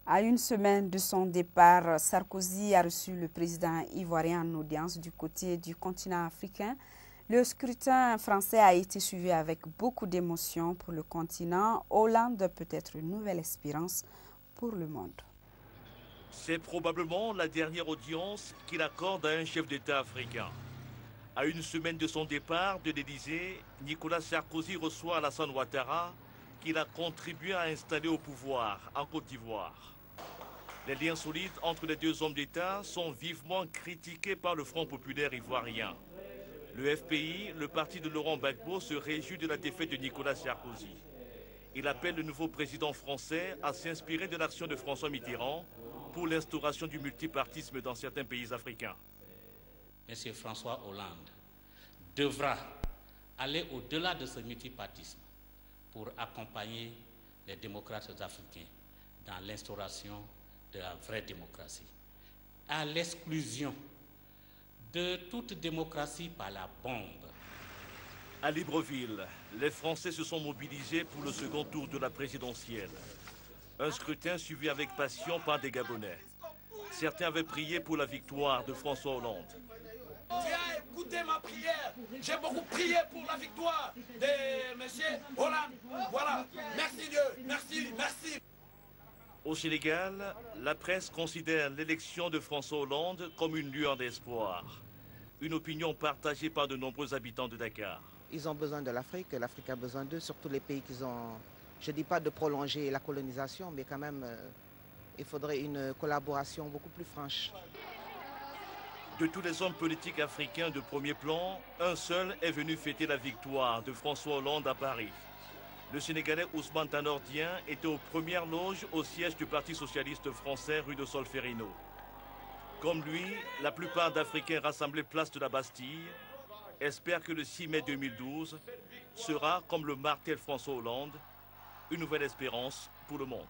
À une semaine de son départ, Sarkozy a reçu le président ivoirien en audience du côté du continent africain. Le scrutin français a été suivi avec beaucoup d'émotion pour le continent. Hollande peut être une nouvelle espérance pour le monde. C'est probablement la dernière audience qu'il accorde à un chef d'État africain. À une semaine de son départ de l'Élysée, Nicolas Sarkozy reçoit Alassane Ouattara, qu'il a contribué à installer au pouvoir en Côte d'Ivoire. Les liens solides entre les deux hommes d'État sont vivement critiqués par le Front populaire ivoirien. Le FPI, le parti de Laurent Gbagbo, se réjouit de la défaite de Nicolas Sarkozy. Il appelle le nouveau président français à s'inspirer de l'action de François Mitterrand pour l'instauration du multipartisme dans certains pays africains. M. François Hollande devra aller au-delà de ce multipartisme pour accompagner les démocrates africains dans l'instauration de la vraie démocratie, à l'exclusion de toute démocratie par la bombe. À Libreville, les Français se sont mobilisés pour le second tour de la présidentielle. Un scrutin suivi avec passion par des Gabonais. Certains avaient prié pour la victoire de François Hollande. Tu as écouté ma prière. J'ai beaucoup prié pour la victoire de M. Hollande. Voilà. Merci Dieu. Merci, merci. Au Sénégal, la presse considère l'élection de François Hollande comme une lueur d'espoir. Une opinion partagée par de nombreux habitants de Dakar. Ils ont besoin de l'Afrique, l'Afrique a besoin d'eux, surtout les pays qui ont... Je ne dis pas de prolonger la colonisation, mais quand même, il faudrait une collaboration beaucoup plus franche. De tous les hommes politiques africains de premier plan, un seul est venu fêter la victoire de François Hollande à Paris. Le Sénégalais Ousmane Tanor Dieng était aux premières loges au siège du Parti socialiste français rue de Solferino. Comme lui, la plupart d'Africains rassemblés place de la Bastille espèrent que le 6 mai 2012 sera, comme le martel François Hollande, une nouvelle espérance pour le monde.